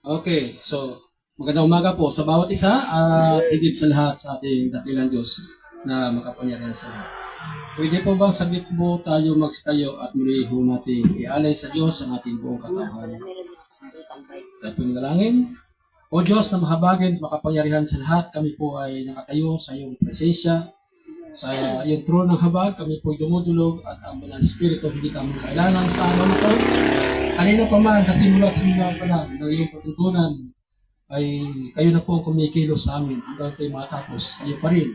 Okay, so magandang umaga po sa bawat isa at higit sa lahat sa ating dakilang Diyos na makapangyarihan sa lahat. Pwede po bang sabit mo tayo magsitayo at muli ho natin ialay sa Diyos ang ating buong katawan? Tayo po nalangin. O Diyos na mahabagin at makapangyarihan sa lahat, kami po ay nakatayo sa iyong presensya. Sa iyong trono ng habag, kami po ay dumudulog at ang Banal Espiritu hindi kami kailangan sa araw na ito. Kanina pa man, sa simula pa lang, ng iyong patutunan, ay kayo na po ang kumikilos sa amin hanggang tayo matapos. Kayo pa rin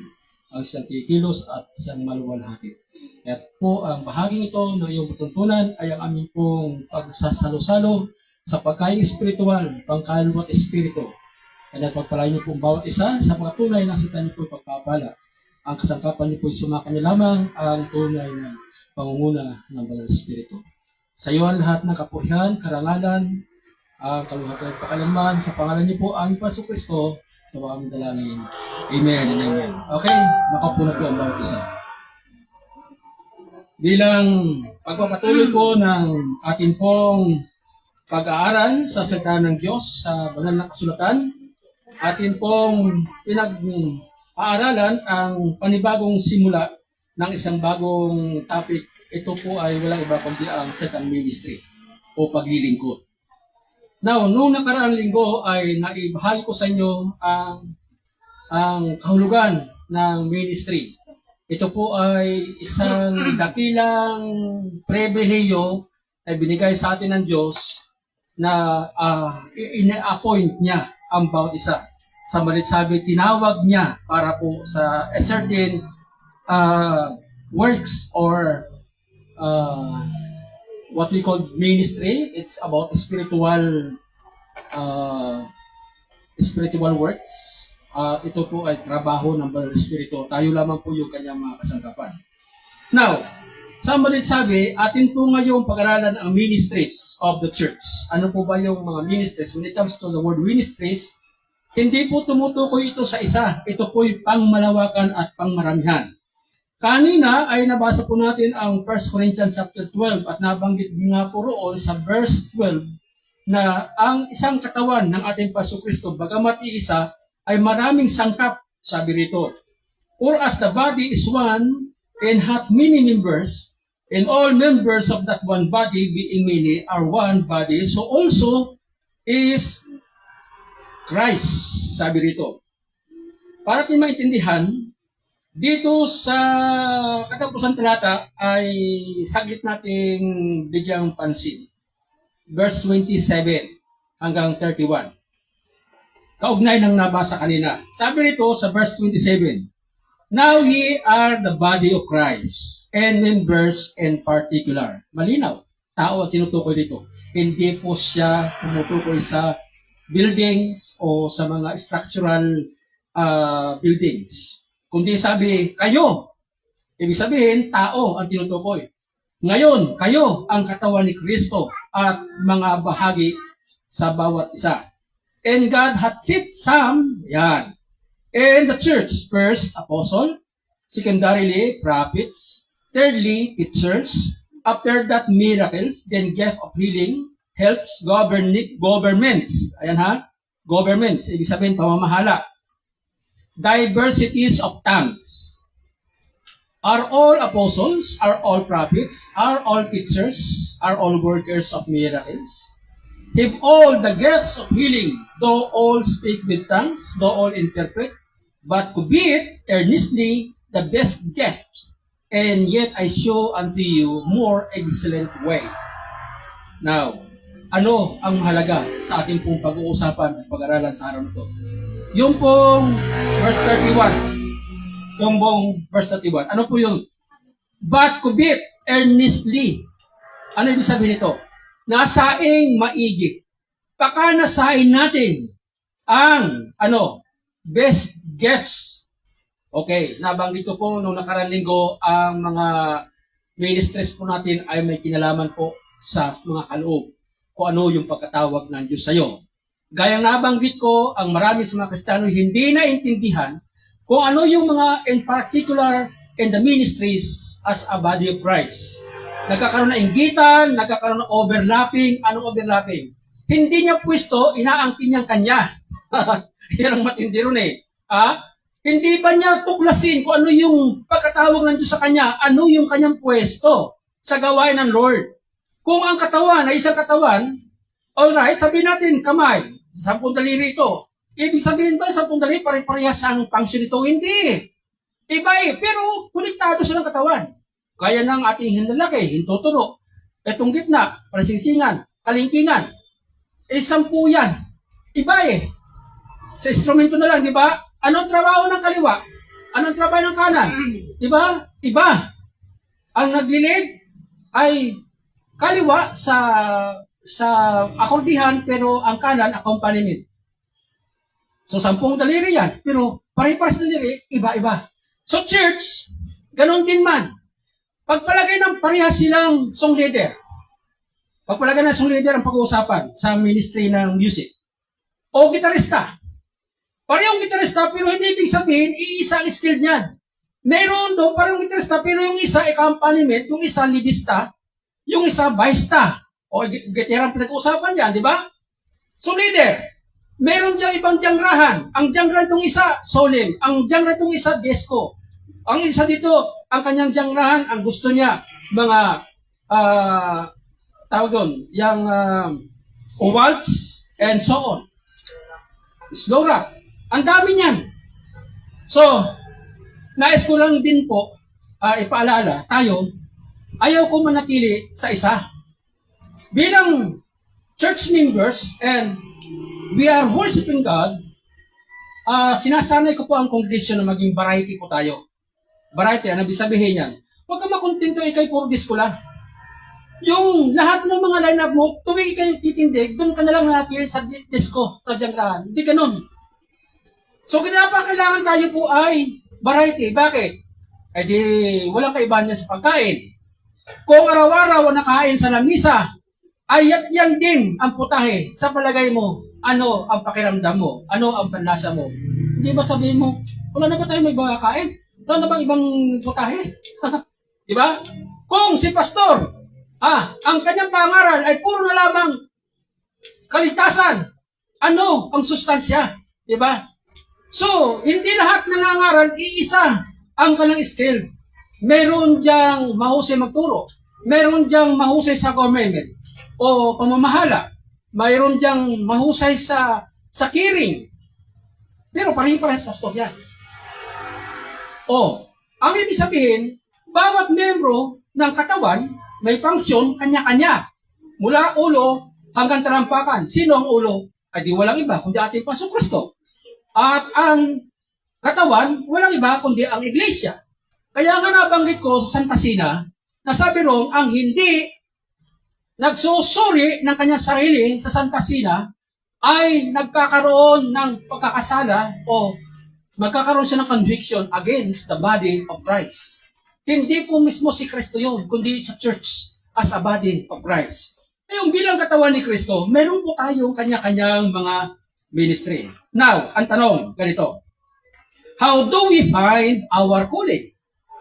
ang siyang kikilos at siyang maluwalhati. At po ang bahaging ito ng iyong patutunan ay ang aming pong pagsasalo-salo sa pagkain espiritual, pangkaluluwa at espiritu. Kaya pagpalain niyo po bawat isa sa pagkatunay na sa niyo po pagpapala. Ang kasangkapan niyo po ay sumakanya lamang ang tunay na pangunguna ng Banal Espiritu. Sa iyo ang lahat ng kapurihan, karangalan, kaluhatan at pakalaman. Sa pangalan niyo po ang Paso Kristo, ito ang aming dalangin. Amen and amen. Okay, makaupo na po ang bawat isa. Bilang pagpapatuloy po ng ating pong pag-aaral sa salita ng Diyos sa banal na kasulatan, atin pong pinag-aaralan ang panibagong simula ng isang bagong topic. Ito po ay walang iba kundi ang second ministry o paglilingkod. Now, noong nakaraang linggo ay naibahagi ko sa inyo ang kahulugan ng ministry. Ito po ay isang dakilang pribilehiyo na binigay sa atin ng Diyos na ina-appoint niya ang bawat isa. Sa malit sabi, tinawag niya para po sa a certain works or what we call ministry. It's about spiritual works. Ito po ay trabaho ng Banal Espiritu. Tayo lamang po yung kanyang mga kasangkapan. Now, sa malit sabi, atin po ngayong pag-aralan ang ministries of the church. Ano po ba yung mga ministries? When it comes to the word ministries, hindi po tumutukoy ito sa isa. Ito po ay pangmalawakan at pangmaramihan. Kanina ay nabasa po natin ang 1 Corinthians chapter 12 at nabanggit nga po roon sa verse 12 na ang isang katawan ng ating Paso Kristo, bagamat iisa, ay maraming sangkap, sabi rito. For as the body is one and hath many members, and all members of that one body being many are one body, so also is Christ, sabi rito. Para natin maintindihan, dito sa katapusan talata ay saglit nating bigyang pansin. Verse 27 hanggang 31. Kaugnay ng nabasa kanina. Sabi rito sa verse 27, now ye are the body of Christ, and members in particular. Malinaw. Tao ang tinutukoy dito. Hindi po siya tumutukoy sa buildings o sa mga structural buildings. Kundi sabi, kayo. Ibig sabihin, tao ang tinutukoy. Ngayon, kayo ang katawan ni Kristo at mga bahagi sa bawat isa. And God hath set some, yan. And the church, first, apostle, secondarily, prophets, thirdly, teachers, after that, miracles, then gift of healing, helps, governments. Ayan ha, governments, ibig sabihin, pamamahala. Diversities of tongues. Are all apostles? Are all prophets? Are all teachers? Are all workers of miracles? Have all the gifts of healing, though all speak with tongues, though all interpret, but covet earnestly the best gifts, and yet I show unto you more excellent way. Now, ano ang mahalaga sa ating pong pag-uusapan at pag-aralan sa araw na ito? Yung pong verse 31. Yung pong verse 31. Ano po yun? But covet earnestly. Ano ibig sabihin nito? Nasaing maigi. Baka nasain natin ang best gifts. Okay, nabanggit ko po nung nakarang linggo ang mga ministries po natin ay may kinalaman po sa mga kaloob. Kung ano yung pagkatawag ng Diyos sa iyo. Gaya nabanggit ko, ang marami sa mga Kristiyano hindi naintindihan kung ano yung mga in particular in the ministries as a body of Christ. Nagkakaroon ng inggitan, nagkakaroon ng overlapping. Anong overlapping? hindi niya pwesto, inaangkin niyang kanya. Yan ang matindi ron eh. Hindi ba niya tuklasin kung ano yung pagkatawag ng Diyos sa kanya, ano yung kanyang pwesto sa gawain ng Lord? Kung ang katawan ay isang katawan, alright, sabihin natin, kamay, 10 daliri ito. Ibig sabihin ba, 10 daliri, pare-parehas ang function ito? Hindi. Iba eh, pero konektado silang katawan. Gaya ng ating hinlalaki, hintuturo. Itong gitna, palasingsingan, kalingkingan. 10 yan. Iba eh. Sa instrumento na lang, di ba? Anong trabaho ng kaliwa? Anong trabaho ng kanan? Di ba? Iba. Ang naglilid ay kaliwa sa akordihan, pero ang kanan, accompaniment. So, 10 daliri yan. Pero, pare-pares daliri, iba-iba. So, church, ganun din man. Pagpalagay ng parehas silang song leader. Pagpalagay ng song leader ang pag-uusapan sa ministry ng music. O gitarista. Parehong gitarista, pero hindi ibig sabihin, iisa ang skill niyan. Meron doon, parehong gitarista, pero yung isa accompaniment, yung isa leadista, yung isa bassista. O gitarang pinag-uusapan yan, di ba? So leader, meron diyang ibang jangrahan. Ang jangrahan itong isa, solemn. Ang jangrahan itong isa, disco. Ang isa dito, ang kanyang jangrahan, ang gusto niya, mga, tawag doon, yung waltz and so on. Slow rap. Ang dami niyan. So, nais ko lang din po, ipaalala tayo, ayaw ko manatili sa isa. Bilang church members and we are worshiping God, sinasanay ko po ang congregation na maging variety po tayo. Variety, ano ibig sabihin yan? Huwag ka makontento, ikay puro disco lang. Yung lahat ng mga line-up mo, tuwing ikay titindig, doon ka na lang natili sa disco na jangrahan. Hindi ganun. So, kailangan tayo po ay variety. Bakit? Ay di, walang kaibahan niya sa pagkain. Kung araw-araw nakain sa lamisa, ay yan din ang putahe sa palagay mo. Ano ang pakiramdam mo? Ano ang panlasa mo? Hindi ba sabihin mo, wala na ba tayo may mga kain? Wala na bang ibang putahe? Diba? Kung si pastor, ang kanyang pangaral ay puro na lamang kaligtasan, ano ang sustansya? Diba? So, hindi lahat nangangaral, iisa ang kanyang skill. Meron diyang mahusay magturo. Meron diyang mahusay sa government o pamamahala. Mayroon diyang mahusay sa caring. Pero parehi-parehas pastor yan. Ang ibig sabihin, bawat membro ng katawan may function kanya-kanya. Mula ulo hanggang talampakan. Sino ang ulo? Ay di walang iba kundi ating Pastor Kristo. At ang katawan, walang iba kundi ang iglesia. Kaya nga nabanggit ko sa Santa Sina, na sabi ron, ang hindi nagsusuri ng kanyang sarili sa Santa Sina ay nagkakaroon ng pagkakasala o magkakaroon siya ng conviction against the body of Christ. Hindi po mismo si Kristo yun, kundi sa church as a body of Christ. Yung bilang katawan ni Kristo, meron po tayong kanya-kanyang mga ministry. Now, ang tanong, ganito. How do we find our calling?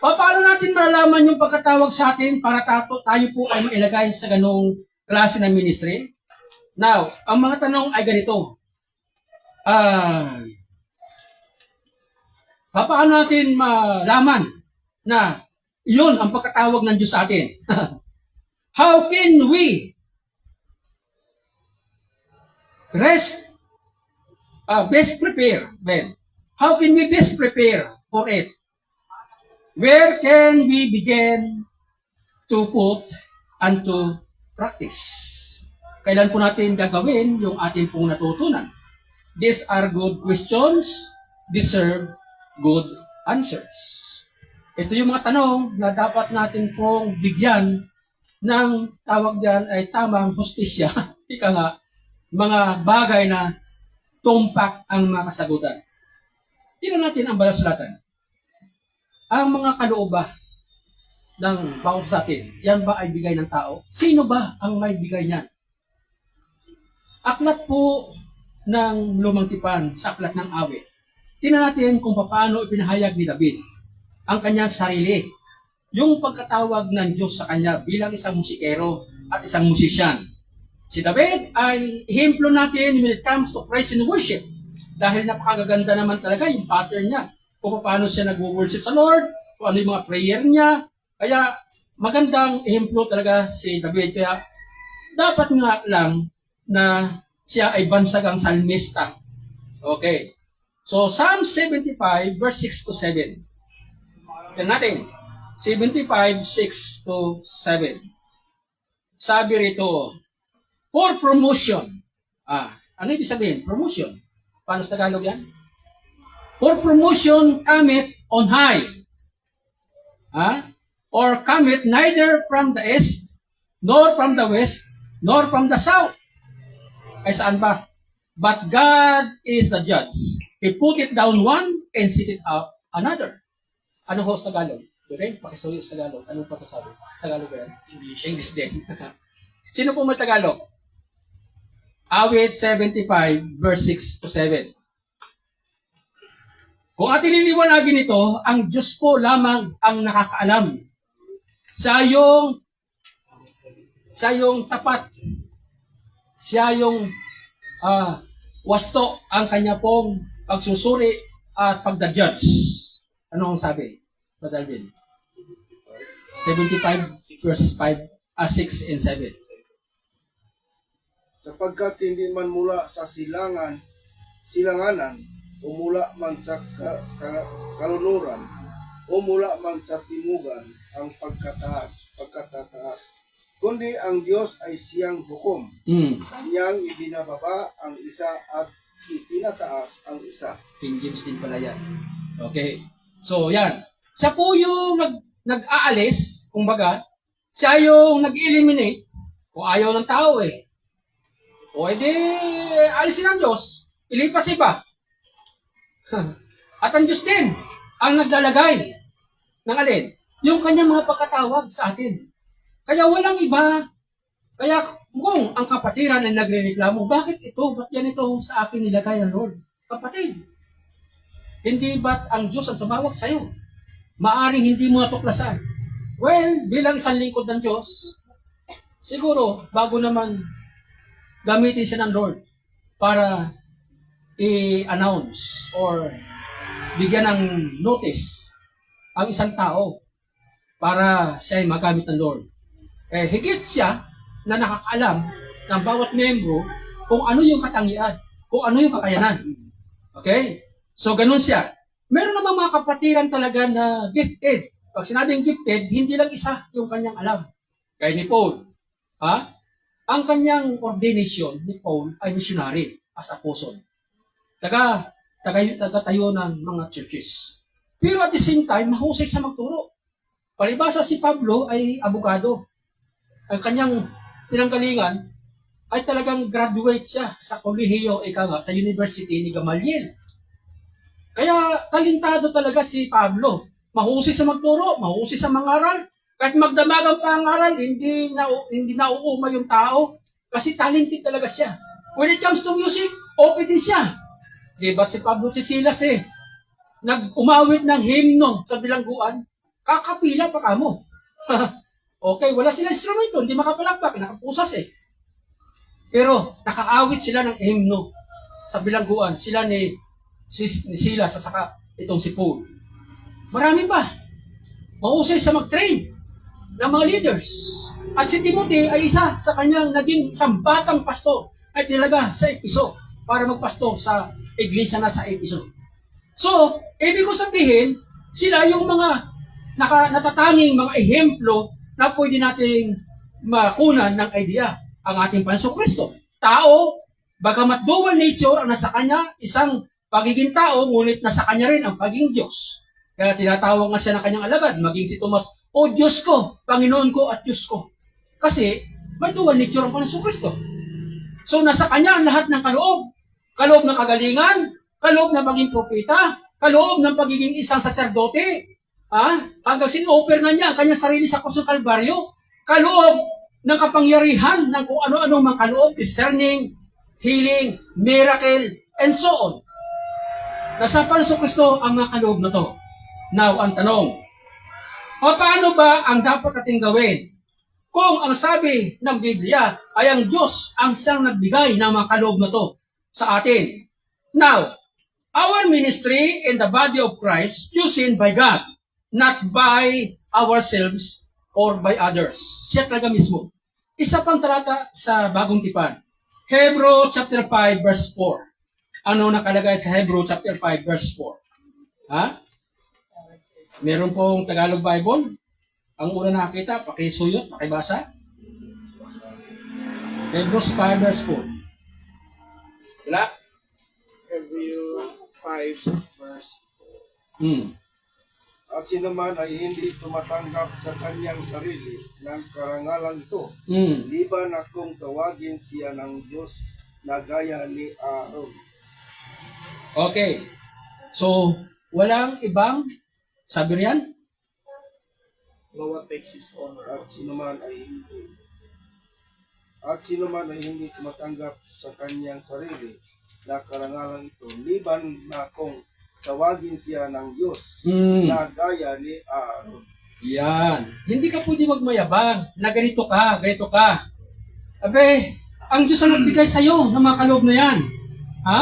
Paano natin malalaman yung pagkatawag sa atin para tayo po ay mailagay sa ganong klase ng ministry? Now, ang mga tanong ay ganito. Paano natin malaman na yun ang pagkatawag ng Diyos sa atin? How can we best prepare? Well, how can we best prepare for it? Where can we begin to put and to practice? Kailan po natin gagawin yung ating pong natutunan? These are good questions, deserve good answers. Ito yung mga tanong na dapat natin pong bigyan ng tawag diyan ay tamang hustisya. Ika nga, mga bagay na tumpak ang mga kasagutan. Tingnan natin ang balasulatan. Ang mga kalooba ng bawat sa atin, yan ba ay bigay ng tao? Sino ba ang may bigay niyan? Aklat po ng Lumang Tipan sa aklat ng awit. Tingnan natin kung paano ipinahayag ni David ang kanyang sarili. Yung pagkatawag ng Diyos sa kanya bilang isang musikero at isang musisyan. Si David ay ehemplo natin when it comes to praise and worship. Dahil napakaganda naman talaga yung pattern niya. Kung paano siya nag-worship sa Lord, kung ano yung mga prayer niya. Kaya magandang ehemplo talaga si David. Kaya dapat nga lang na siya ay bansagang salmista. Okay. So, Psalm 75, verse 6 to 7. Yan natin. 75, 6 to 7. Sabi rito, for promotion. Ano ibig sabihin? Promotion. Paano sa Tagalog yan? For promotion cometh on high. Or cometh neither from the east, nor from the west, nor from the south. Ay saan ba? But God is the judge. He put it down one and set it up another. Ano ho sa Tagalog? Okay? Pakisuyo sa Tagalog. Anong pagkasabi? Tagalog ba yan? English din. Sino po may Tagalog? Awit 75, verse 6 to 7. Kung atin niliwanagin ito, ang Diyos po lamang ang nakakaalam. Siya yung tapat. Siya yung wasto ang kanya pong pagsusuri at pagda-judge. Ano ang sabi? Brother Alvin? 75 verse 5, 6 and 7. Sapagkat hindi man mula sa silanganan, o mula man sa kalunuran, o mula man sa timugan, ang pagkatataas. Kundi ang Diyos ay siyang hukom. Niyang ibinababa ang isa at itinataas ang isa. King James din pala yan. Okay. So, yan. Siya po yung nag-aalis, kumbaga, siya yung nag-eliminate, kung ayaw ng tao eh. O edi, alisin ang Diyos, ilipat sa iba. At ang Diyos din, ang naglalagay ng alin? Yung kanyang mga pagkatawag sa atin. Kaya walang iba. Kaya kung ang kapatiran ay nagrereklamo, bakit ito? Ba't yan ito sa akin nilagay ng Lord? Kapatid, hindi ba't ang Diyos ang tumawag sa'yo? Maaring hindi mo natuklasan. Well, bilang isang lingkod ng Diyos, siguro, bago naman gamitin siya ng Lord para i-announce or bigyan ng notice ang isang tao para siya ay magamit ng Lord. Higit siya na nakakaalam ng bawat membro kung ano yung katangian, kung ano yung kakayanan. Okay? So, ganun siya. Meron namang mga kapatiran talaga na gifted. Pag sinabing gifted, hindi lang isa yung kanyang alam. Kaya ni Paul, ang kanyang ordination ni Paul ay missionary as apostle. Taga-tayo ng mga churches. Pero at the same time, mahusay sa magturo. Palibasa si Pablo ay abogado. Ang kanyang pinanggalingan ay talagang graduate siya sa kolehiyo, sa University ni Gamaliel. Kaya talentado talaga si Pablo. Mahusay sa magturo, mahusay sa mangaral. Kahit magdamag ang pangaral, hindi nauuma yung tao kasi talented talaga siya. When it comes to music, okay din siya. Diba si Pablo si Silas nag-umawit ng hymno sa bilangguan, kakapila pa kamo. Okay, wala sila instrumento, hindi makapalakpak, nakapusas Pero nakaawit sila ng hymno sa bilangguan. Sila ni Silas at saka itong si Paul. Marami pa. Mahusay sa mag-train ng mga leaders. At si Timothy ay isa sa kanyang naging isang batang pastor ay talaga sa Episo para magpastor sa iglesia na sa Episo. So, ibig ko sabihin, sila yung mga natatanging mga ehemplo na pwede nating makunan ng idea ang ating Panginoong Kristo. Tao, bagamat dual nature ang nasa kanya, isang pagiging tao, ngunit nasa kanya rin ang pagiging Diyos. Kaya tinatawag nga siya ng kanyang alagad, maging si Tomas, O Diyos ko, Panginoon ko at Diyos ko. Kasi may dual nature ang Panginoong Kristo. So nasa kanya ang lahat ng kaloob. Kaloob ng kagalingan, kaloob ng maging propeta, kaloob ng pagiging isang saserdote, hanggang sin-offer na niya ang kanyang sarili sa krus ng Kalbaryo, kaloob ng kapangyarihan ng kung ano-ano mga kaloob, discerning, healing, miracle, and so on. Nasa Panginoong Kristo ang mga kaloob na to. Now, ang tanong, paano ba ang dapat nating gawin Kung ang sabi ng Biblia ay ang Diyos ang siyang nagbigay ng mga kaloob na to sa atin. Now, our ministry in the body of Christ chosen by God, not by ourselves or by others. Siya talaga mismo. Isa pang talata sa Bagong Tipan. Hebrew chapter 5 verse 4. Ano nakalagay sa Hebrew chapter 5 verse 4? Ha? Meron pong Tagalog Bible? Ang una nakita, pakisuyot, pakibasa. Hebrews 5 verse 4. Wala? Hebrews 5 verse At sinuman ay hindi tumatanggap sa kanyang sarili ng karangalan ito. Liban akong tawagin siya ng Diyos na gaya ni Aaron. Okay. So, walang ibang sabi riyan? No one takes his honor. At sinuman ay hindi tumatanggap sa kanyang sarili na karangalan ito. Liban na akong tawagin siya ng Diyos na gaya ni Aaron. Yan. Hindi ka pwede magmayabang na ganito ka. Abe, ang Diyos ang nagbigay sa iyo ng mga kaloob na yan. Ha?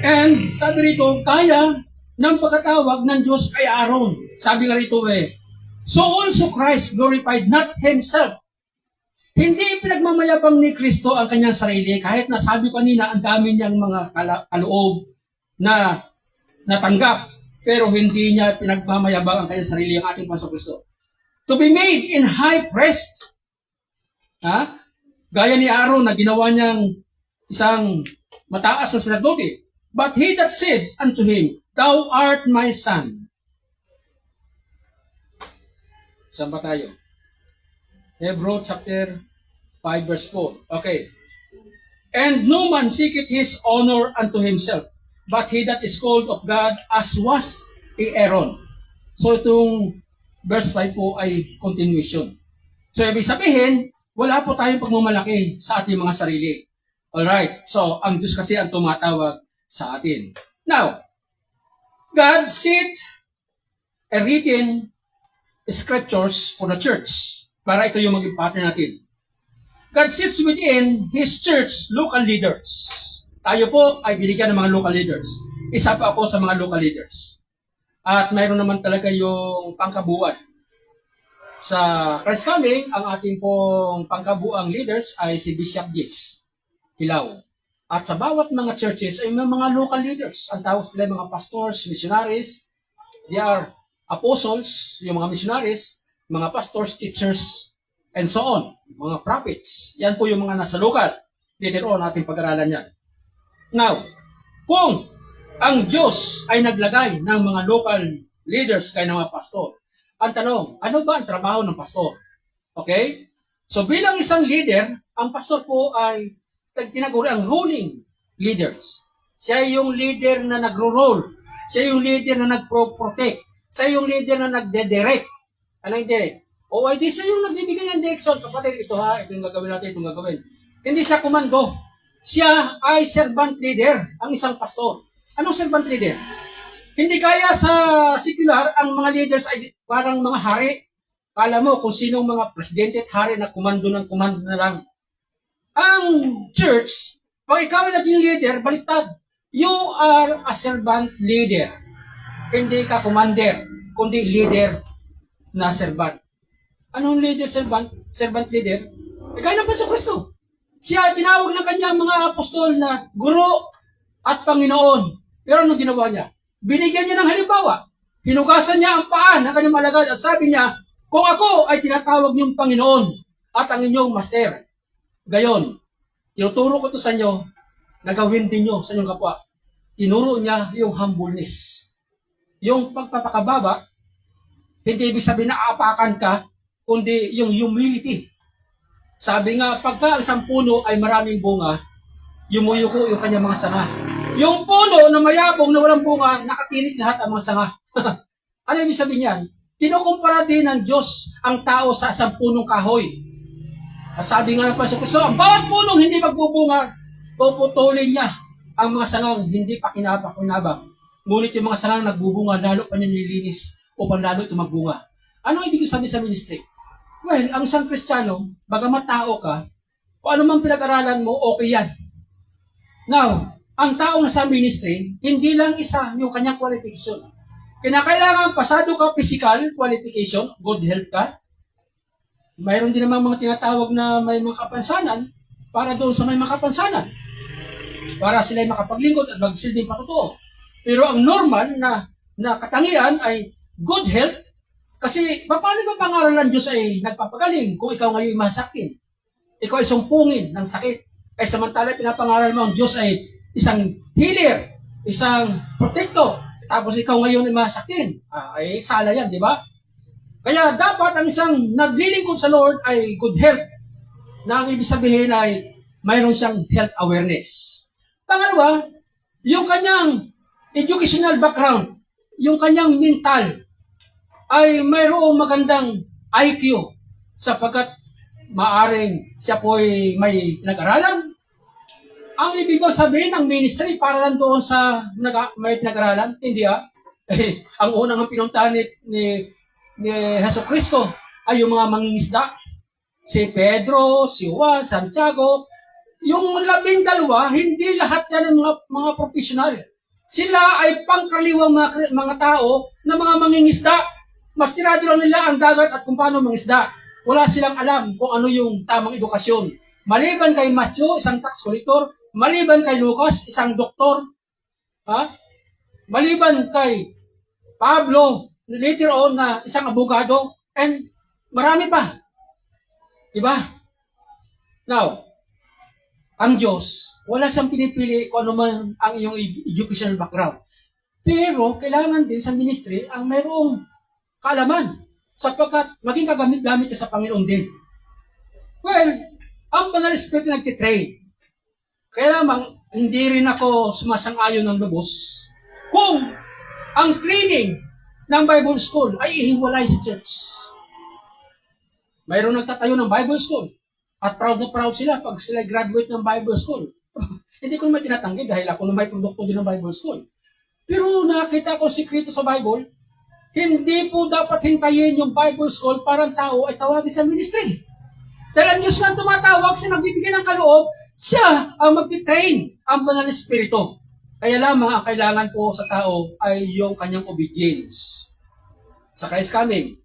And sabi rito, kaya ng pagkatawag ng Diyos kay Aaron. Sabi nga rito so also Christ glorified not Himself. Hindi pinagmamayabang ni Kristo ang kanyang sarili kahit nasabi kanina ang dami niyang mga kaloob na natanggap, pero hindi niya pinagmamayabang ang kanyang sarili ang ating Panginoon Kristo. To be made in high priest. Ha? Gaya ni Aaron na ginawa niyang isang mataas na sacerdote. But he that said unto him, Thou art my son. Saan ba tayo? Hebrew chapter 5 verse 4. Okay. And no man seeketh his honor unto himself, but he that is called of God as was Aaron. So itong verse 5 po ay continuation. So ibig sabihin, wala po tayong pagmamalaki sa ating mga sarili. Alright, so ang Diyos kasi ang tumatawag sa atin. Now, God set a written scriptures for the church para ito yung maging partner natin. God sits within His church local leaders. Tayo po ay binigyan ng mga local leaders. Isa pa ako sa mga local leaders. At mayroon naman talaga yung pangkabuuan. Sa Christ Coming, ang ating pong pangkabuuang leaders ay si Bishop Gis Hilaw. At sa bawat mga churches ay may mga local leaders. Ang tawag sila mga pastors, missionaries. They are apostles, yung mga missionaries, mga pastors, teachers, and so on. Mga prophets. Yan po yung mga nasa local. Later on, ating pag-aralan yan. Now, kung ang Diyos ay naglagay ng mga local leaders kaya ng mga pastor, ang tanong, ano ba ang trabaho ng pastor? Okay? So bilang isang leader, ang pastor po ay tinaguri ang ruling leaders. Siya yung leader na nagro-role. Siya yung leader na nagpro-protect. Siya yung leader na nagde-direct. Anong direct? O ay di siya yung nagbibigay ng direction. Kapatid, ito ha, ito yung gagawin natin, itong gagawin. Hindi siya komando. Siya ay servant leader, ang isang pastor. Anong servant leader? Hindi kaya sa secular, ang mga leaders ay parang mga hari. Kala mo kung sinong mga presidente at hari na komando na lang. Ang church, pag ikaw ay naging leader, baliktad. You are a servant leader. Hindi ka commander, kundi leader na servant. Anong leader servant? Servant leader? Kaya ng Panginoon Kristo. Siya tinawag ng kanyang mga apostol na guro at Panginoon. Pero ano ginawa niya? Binigyan niya ng halimbawa. Hinugasan niya ang paa ng kanyang alagad at sabi niya, kung ako ay tinatawag niyong Panginoon at ang inyong master, gayon, tinuturo ko ito sa inyo na gawin din niyo sa inyong kapwa. Tinuro niya yung humbleness. Yung pagpapakababa, hindi ibig sabihin na aapakan ka, kundi yung humility. Sabi nga, pagka isang puno ay maraming bunga, yumuyuko yung kanyang mga sanga. Yung puno na mayabong na walang bunga, nakatirik lahat ang mga sanga. Ano ibig sabihin yan? Kinukumpara din ng Diyos ang tao sa isang punong kahoy. At sabi nga ng Panginoon Kristo, ang bawat punong hindi magbubunga, puputulin niya ang mga sangang hindi pa kinabang. Ngunit yung mga sangang nagbubunga, lalo pa niya nililinis upang lalo ito magbunga. Ano ibig sabihin sa ministry? Well, ang isang Kristiyano, bagamat tao ka, kung ano man pinag-aralan mo, okay yan. Now, ang tao na sa ministry, hindi lang isa yung kanyang qualification. Kinakailangan pasado ka physical qualification, good health ka. Mayroon din namang mga tinatawag na may mga kapansanan para doon sa may mga kapansanan. Para sila makapaglingkod at magsilbing patotoo. Pero ang normal na katangian ay good health. Kasi paano ba pangaral ng Diyos ay nagpapagaling kung ikaw ngayon masakin? Ikaw ay sumpungin ng sakit. Ay samantala pinapangaral mo ang Diyos ay isang healer, isang protector. Tapos ikaw ngayon ay masakin. Ay sala yan, di ba? Kaya dapat ang isang naglilingkod sa Lord ay good health. Na ang ibig sabihin ay mayroon siyang health awareness. Pangalawa, yung kanyang educational background, yung kanyang mental, ay mayroong magandang IQ sapagkat maaring siya po ay may pinag-aralan. Ang ibig ba sabihin ng ministry para lang doon sa may pinag-aralan? Hindi ang unang pinuntahan ni Jesucristo ay yung mga mangingisda. Si Pedro, si Juan, Santiago, yung 12, hindi lahat yan ng mga profesional. Sila ay pangkaraniwang mga tao na mga mangingisda. Mas tirado lang nila ang dagat at kung paano mangisda. Wala silang alam kung ano yung tamang edukasyon. Maliban kay Matthew, isang tax collector. Maliban kay Lucas, isang doktor. Maliban kay Pablo, later on na isang abogado. And marami pa. Diba? Now, ang Diyos, wala siyang pinipili kung ano man ang iyong educational background. Pero, kailangan din sa ministry ang mayroong kaalaman sapagkat maging kagamit-gamit ka sa Panginoon din. Well, ang Banal Espiritu nagtitrain. Kaya lamang, hindi rin ako sumasang-ayon ng lubos kung ang training ng Bible School ay ihiwalay sa church. Mayroon nagtatayo ng Bible School at proud na proud sila pag sila graduate ng Bible School. Hindi ko naman tinatanggi dahil ako na may produkto din ng Bible School. Pero nakita ko sikreto sa Bible, hindi po dapat hintayin yung Bible School para ang tao ay tawagin sa ministry. Dahil ang Diyos nga tumatawag, siya nagbibigay ng kaloob, siya ang magtitrain ang Banal na Espiritu. Kaya lamang ang kailangan po sa tao ay yung kanyang obedience. Sa Christ coming,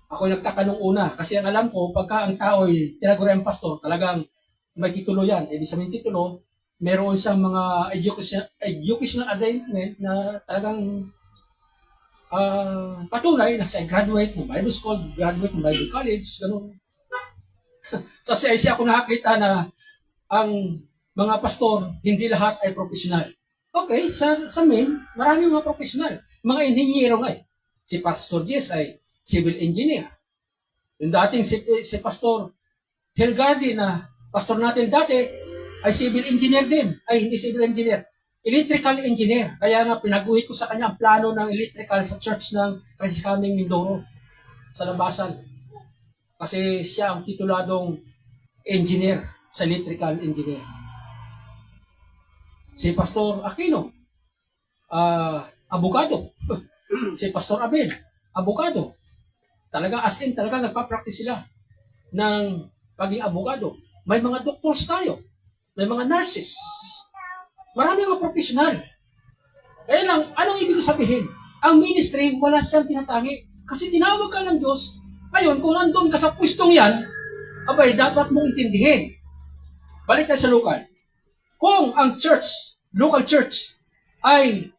ako nagtaka nung una, kasi ang alam ko, pagka ang tao ay tinaguri ang pastor, talagang may titulo yan. Ibig sabihin titulo, meron siyang mga educational attainment na talagang patunay na siya graduate ng Bible School, graduate ng Bible College, gano'n. Kasi siya ako nakakita na ang mga pastor, hindi lahat ay profesional. Okay, sa main, marami mga profesional. Mga inhinyero nga eh. Si Pastor Jess ay civil engineer. Yung dating si Pastor Helgardi na pastor natin dati ay civil engineer din. Ay, hindi civil engineer. Electrical engineer. Kaya nga pinaguhit ko sa kanya ang plano ng electrical sa church ng Christ Coming Mindoro sa Labasan. Kasi siya ang tituladong engineer sa electrical engineer. Si Pastor Aquino, abogado. Si Pastor Abel, abogado. Talaga as in, talaga nagpa-practice sila ng pagiging abogado. May mga doctors tayo. May mga nurses. Marami mga profesional. Kaya lang, anong ibig sabihin? Ang ministry, wala siyang tinatangi. Kasi tinawag ka ng Diyos. Ngayon, kung nandun ka sa pwestong yan, abay, dapat mong intindihin. Balik tayo sa local. Kung ang church, local church, ay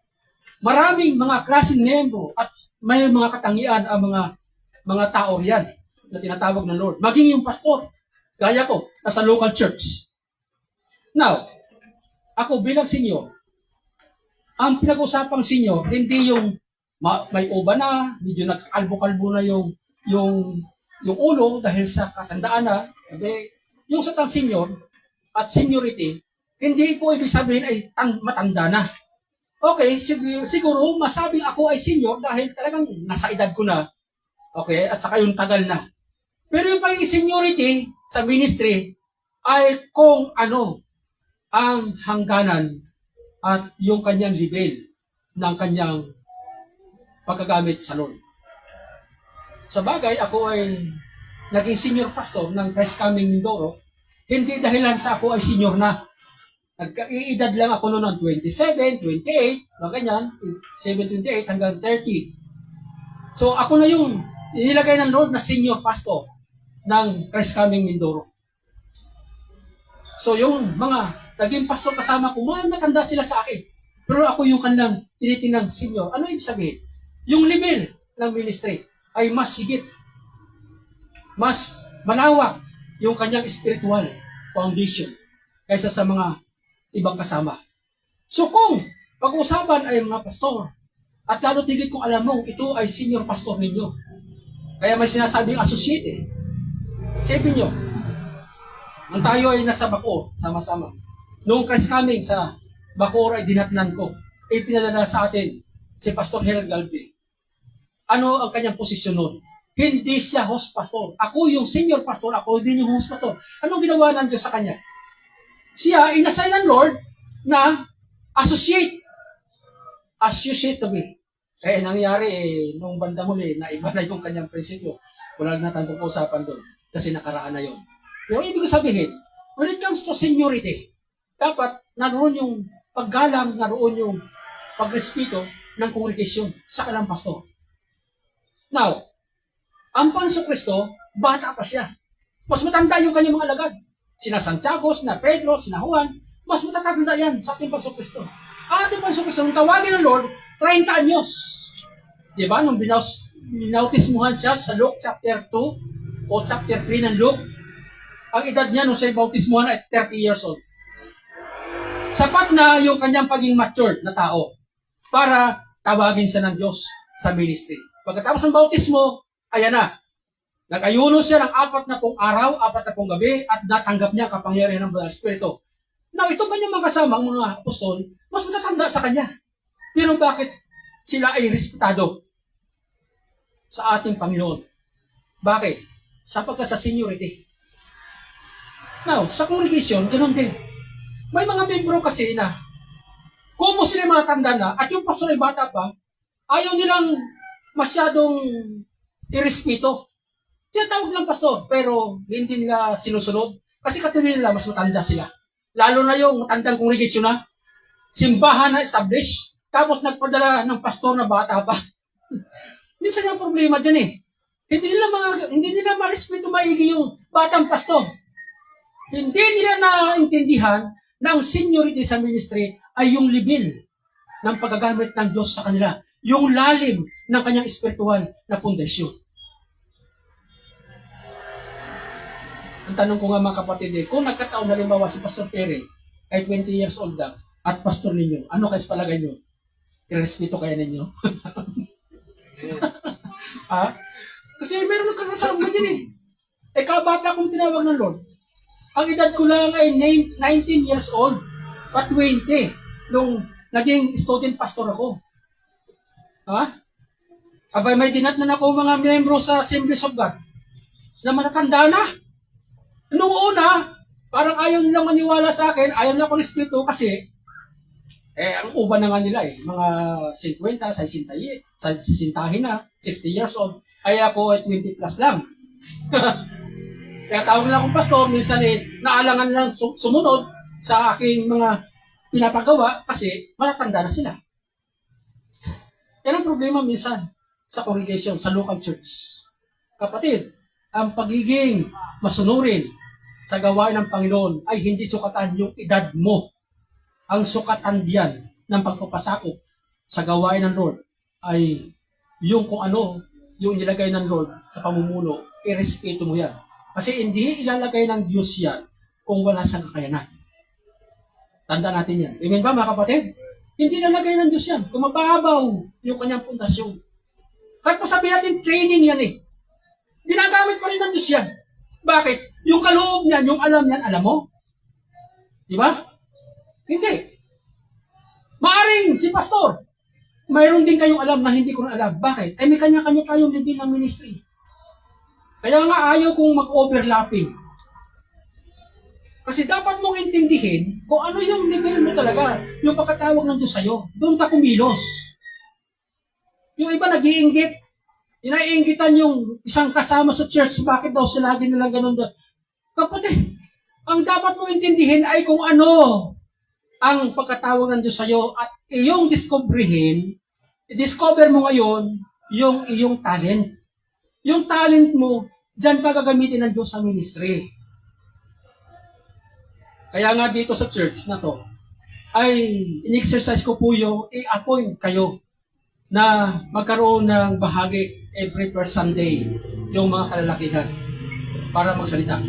maraming mga klaseng membro at may mga katangian ang mga tao riyan na tinatawag ng Lord. Maging yung pastor, gaya ko, nasa local church. Now, ako bilang senior, ang pinag-usapang senior, hindi yung may uba na, medyo nagkakalbo-kalbo na yung ulo dahil sa katandaan na, yung sa senior at seniority, hindi po ibig sabihin ay matanda na. Okay, siguro masabing ako ay senior dahil talagang nasa edad ko na. Okay, at saka yung tagal na. Pero yung pagiging seniority sa ministry ay kung ano ang hangganan at yung kanyang level ng kanyang pagkagamit sa Lord. Sa bagay, ako ay naging senior pastor ng Christ Coming Mindoro, hindi dahilan sa ako ay senior na. Nagka-iedad lang ako noon ng 27, 28, mga ganyan, 7, 28 hanggang 30. So ako na yung inilagay ng Lord na senior pastor ng Christ Coming Mindoro. So yung mga naging pastor kasama ko, mga matanda sila sa akin. Pero ako yung kanilang tinitinang senior. Ano ibig sabihin? Yung level ng ministry ay mas higit, mas malawak yung kanyang spiritual foundation kaysa sa mga ibang kasama. So kung pag-uusapan ay mga pastor, at lalo tigit kung alam mo, ito ay senior pastor ninyo. Kaya may sinasabing associate eh. Isipin nyo, nung tayo ay nasa Bacoor, sama-sama. Noong Christ Coming sa Bacoor ay dinatnan ko. Pinadala sa atin si Pastor Harold Galvin. Ano ang kanyang posisyon noon? Hindi siya host pastor. Ako yung senior pastor, ako din yung host pastor. Anong ginawa ng Diyos sa kanya? Siya, inassign ng Lord na associate to be. Nangyari, nung bandang huli, na iba na yung kanyang prinsipyo. Wala na tayong usapan doon. Kasi nakaraan na yun. Pero ibig sabihin, when it comes to seniority, dapat naroon yung paggalang, naroon yung pagrespeto ng kongregasyon sa kalang pastor. Now, ang Panso Kristo, bata pa siya. Mas matanda yung kanyang mga alagad. Sina Santiago, sina Pedro, sina Juan, mas matatanda yan sa ating Panso Kristo. Ang ating Panso Kristo, nung tawagin ng Lord, 30 anyos. Diba? Nung binautismuhan siya sa Luke chapter 2 o chapter 3 ng Luke, ang edad niya nung siya bautismuhan ay 30 years old. Sapat na yung kanyang pagiging matured na tao para tawagin siya ng Diyos sa ministry. Pagkatapos ng bautismo, ayan na. Nag-ayuno siya ng 40 araw, 40 gabi, at natanggap niya kapangyarihan ng Banal Espiritu. Now, ito kanyang mga kasamang mga apostol, mas matatanda sa kanya. Pero bakit sila ay respetado sa ating Panginoon? Bakit? Sapagkat sa seniority. Now, sa congregation, ganoon din. May mga membro kasi na, kung sila mga tanda na, at yung pastor ay bata pa, ayaw nilang masyadong irespeto. Tinatawag lang pastor, pero hindi nila sinusunod. Kasi katuloy nila, mas matanda sila. Lalo na yung matandang kongregasyon na, simbahan na established, tapos nagpadala ng pastor na bata pa. Minsan yung problema dyan eh. Hindi nila ma-respeto maigi yung batang pastor. Hindi nila naintindihan na ang seniority sa ministry ay yung level ng paggagamit ng Diyos sa kanila. Yung lalim ng kanyang espiritual na pundasyon. Ang tanong ko nga mga kapatid kung nagkataon halimbawa si Pastor Perry ay 20 years old lang at pastor ninyo, ano kayo palagay nyo? I-respeto kaya ninyo? Ha? Kasi meron ng kasama din kabata kong tinawag ng Lord. Ang edad ko lang ay 19 years old, pa 20, nung naging student pastor ako. Ha? Abay, may dinatnan ako mga membro sa Assemblies of God na matatanda na. Noong una, parang ayaw nilang maniwala sa akin, ayaw na akong espiritu kasi ang uban na nga nila mga 50, 60 na, 60 years old, ay ako ay 20 plus lang. Kaya tawag nila akong pastor, minsan naalangan lang sumunod sa aking mga pinapagawa kasi matatanda na sila. Yan ang problema minsan sa congregation, sa local church. Kapatid, ang pagiging masunurin sa gawain ng Panginoon ay hindi sukatan yung edad mo. Ang sukatan diyan ng pagpapasakop sa gawain ng Lord ay yung kung ano yung nilagay ng Lord sa pamumuno, irespeto mo yan. Kasi hindi ilalagay ng Diyos yan kung wala siyang kakayanan. Tanda natin yan. Amen ba mga kapatid? Hindi ilalagay ng Diyos yan kung mababaw yung kanyang pundasyon. Kahit pa sabihin natin, training yan Ginagamit pa rin ng Diyos yan. Bakit? Yung kaloob niyan, yung alam niyan, alam mo? Di ba? Hindi. Maaring si pastor, mayroon din kayong alam na hindi ko na alam. Bakit? May kanya-kanya tayong level ng ministry. Kaya nga ayaw kong mag-overlapping. Kasi dapat mong intindihin kung ano yung level mo talaga, yung pagkatawag ng Diyos sa'yo. Doon ka kumilos. Yung iba nag-iinggit. Inaiinggitan yung isang kasama sa church, bakit daw sila lagi nilang ganun doon? Kapatid, ang dapat mo intindihin ay kung ano ang pagkatawag ng Diyos sa'yo at iyong discover mo ngayon yung iyong talent. Yung talent mo, dyan pa gagamitin ng Diyos sa ministry. Kaya nga dito sa church na to, ay in-exercise ko po yung i-appoint kayo na magkaroon ng bahagi every first Sunday yung mga kalalakihan para magsalita.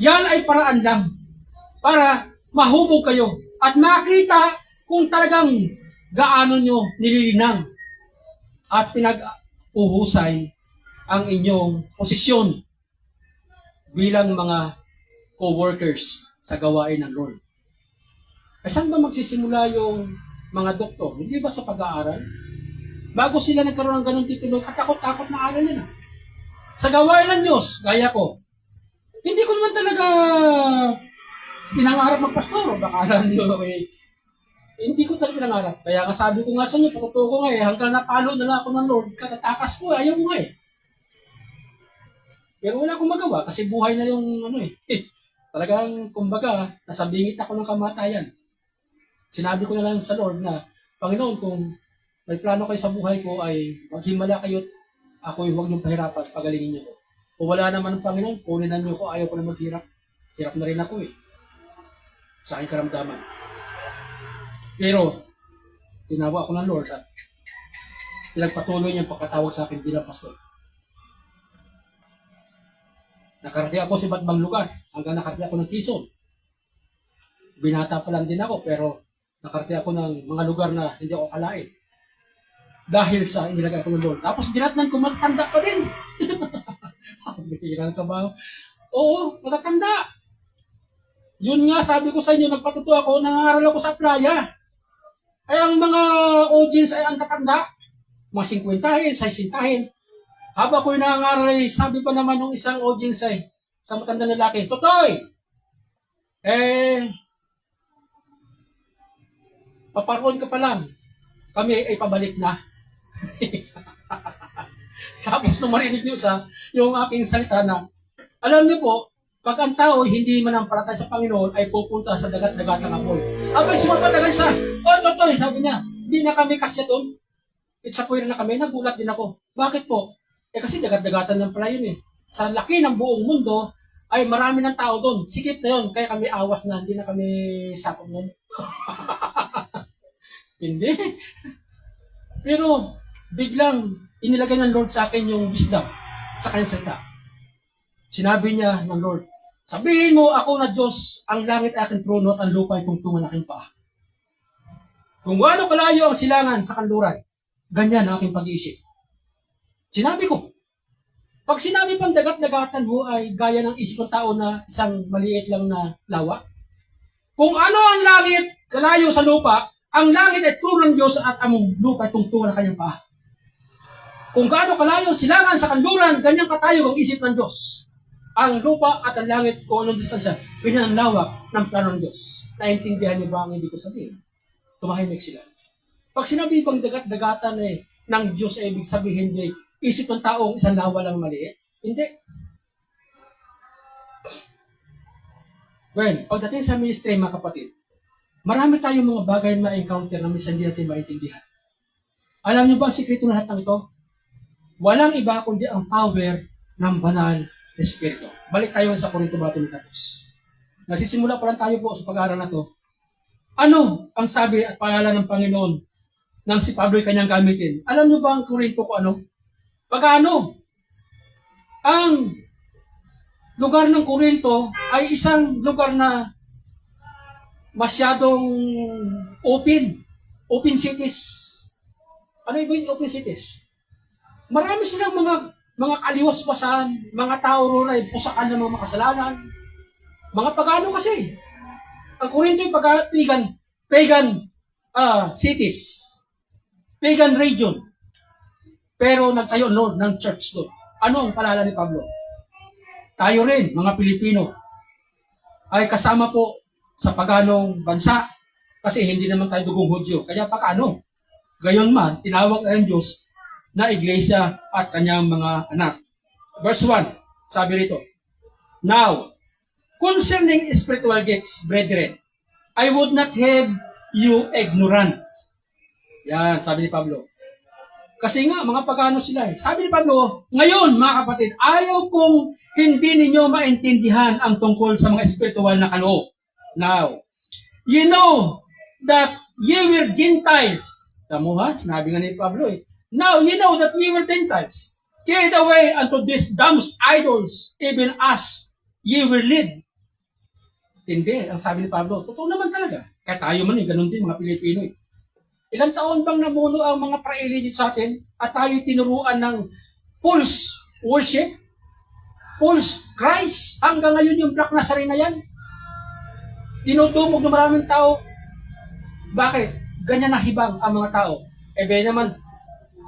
Yan ay paraan lang para mahubog kayo at makita kung talagang gaano nyo nililinang at pinag-uhusay ang inyong posisyon bilang mga co-workers sa gawain ng Lord. Eh, saan ba magsisimula yung mga doktor? Hindi ba sa pag-aaral? Bago sila nagkaroon ng ganung titulo, katakot-takot na aral yan. Sa gawain ng Diyos, gaya ko, hindi ko naman talaga pinangarap magpastor. Baka alam nyo, hindi ko talaga pinangarap. Kaya nga sabi ko nga sa inyo, patutuko ko nga hanggang napalo na lang ako ng Lord, katatakas ko, ayaw ko nga Pero wala akong magawa kasi buhay na yung talagang, kumbaga, nasabingit ako ng kamatayan. Sinabi ko na lang sa Lord na, Panginoon, kung may plano kayo sa buhay ko ay maghimala kayo at ako'y huwag niyong pahirapan, pagalingin niyo ko. Kung wala naman ng Panginoon, kunin niyo ko, ayaw ko na maghirap. Hirap na rin ako sa aking karamdaman. Pero, tinawa ako ng Lord at pinagpatuloy niyang pagkatawag sa akin bilang pastor. Nakarating ako sa iba't ibang lugar hanggang nakarating ako ng Quezon. Binata pa lang din ako pero nakarating ako ng mga lugar na hindi ako kalain. Dahil sa inilagay ko ng Lord. Tapos dinatnan ko, matatanda pa din. Bihira ng trabaho. Oo, matatanda. Yun nga, sabi ko sa inyo, nagpatuto ako, nangangaral ako sa playa. Ay ang mga audience ay ang tatanda. Mga 50-hin, 60-hin. Habang ko'y nangangaral ay, sabi pa naman ng isang audience ay, sa matanda na lalaki, Totoy! Paparoon ka pa lang. Kami ay pabalik na. Tapos nung marinig niyo yung aking salita na, alam niyo po, pag ang tao hindi manampalatay sa Panginoon ay pupunta sa dagat-dagatang apoy. Abay, sumapatagal siya. Totoy, sabi niya, hindi na kami kasya doon. Sa puwira na kami, nagulat din ako. Bakit po? Kasi dagat-dagatan lang pala yun Sa laki ng buong mundo, ay marami ng tao doon. Sikip na yun, kaya kami awas na, hindi na kami sakop nun. Hindi. Pero, biglang, inilagay ng Lord sa akin yung wisdom sa kanyang salita. Sinabi niya ng Lord, sabihin mo ako na Diyos, ang langit ay aking trono at ang lupa ay tungtungan aking paa. Kung gaano kalayo ang silangan sa kanluran, ganyan ang aking pag-iisip. Sinabi ko, pag sinabi pang dagat-dagatan ho ay gaya ng isip ng tao na isang maliit lang na lawa. Kung ano ang langit, kalayo sa lupa, ang langit ay trono ng Diyos at ang lupa ay tungtungan ng kanyang paa. Kung gaano kalayo silangan sa kanluran, ganyan katayo ang isip ng Diyos. Ang lupa at ang langit, kung anong distansya, ganyan ang lawak ng plano ng Diyos. Naintindihan niyo ba ang hindi ko sabihin? Tumahimik sila. Pag sinabi pang dagat-dagatan ng Diyos ay ibig sabihin isip ng taong isang lawa lang maliit? Hindi. Well, pagdating sa ministry, mga kapatid, marami tayong mga bagay na encounter na minsan hindi natin maintindihan. Alam niyo ba ang sikreto ng lahat ng ito? Walang iba kundi ang power ng banal na Espiritu. Balik tayo sa Korinto Batong Tapos. Nagsisimula pa lang tayo po sa pag-aaral na to. Ano ang sabi at pangalan ng Panginoon nang si Pablo ay kanyang gamitin? Alam niyo ba ang Korinto ko ano? Pagano? Ang lugar ng Korinto ay isang lugar na masyadong open cities. Ano yung open cities? Marami silang mga kaliwaswasan, mga tao roon ay pusakan ng mga makasalanan. Mga pagano kasi. Ang Korinto ay pagan cities. Pagan region. Pero nagtayo ng church doon. Ano ang palala ni Pablo? Tayo rin, mga Pilipino, ay kasama po sa paganong bansa kasi hindi naman tayo dugong Hudyo. Kaya pagano? Gayon man, tinawag na yung Diyos na iglesia at kanyang mga anak. Verse 1, sabi rito, Now, concerning spiritual gifts, brethren, I would not have you ignorant. Yan, sabi ni Pablo. Kasi nga, mga pagano sila eh. Sabi ni Pablo, ngayon, mga kapatid, ayaw kong hindi ninyo maintindihan ang tungkol sa mga spiritual na kaloob. Now, you know that ye were Gentiles. Tamo ha? Sinabi nga ni Pablo eh. Now, you know that ye were Gentiles. Carried away unto these dumb idols, even as ye were led. Hindi, ang sabi ni Pablo, totoo naman talaga. Kaya tayo man eh, ganun din mga Pilipino eh. Ilang taon bang namuno ang mga praeli dito sa atin at tayo tinuruan ng false worship, false Christ, hanggang ngayon yung Black Nazarene na yan? Dinudumog ng maraming tao. Bakit? Ganyan na hibang ang mga tao. Eh ba naman,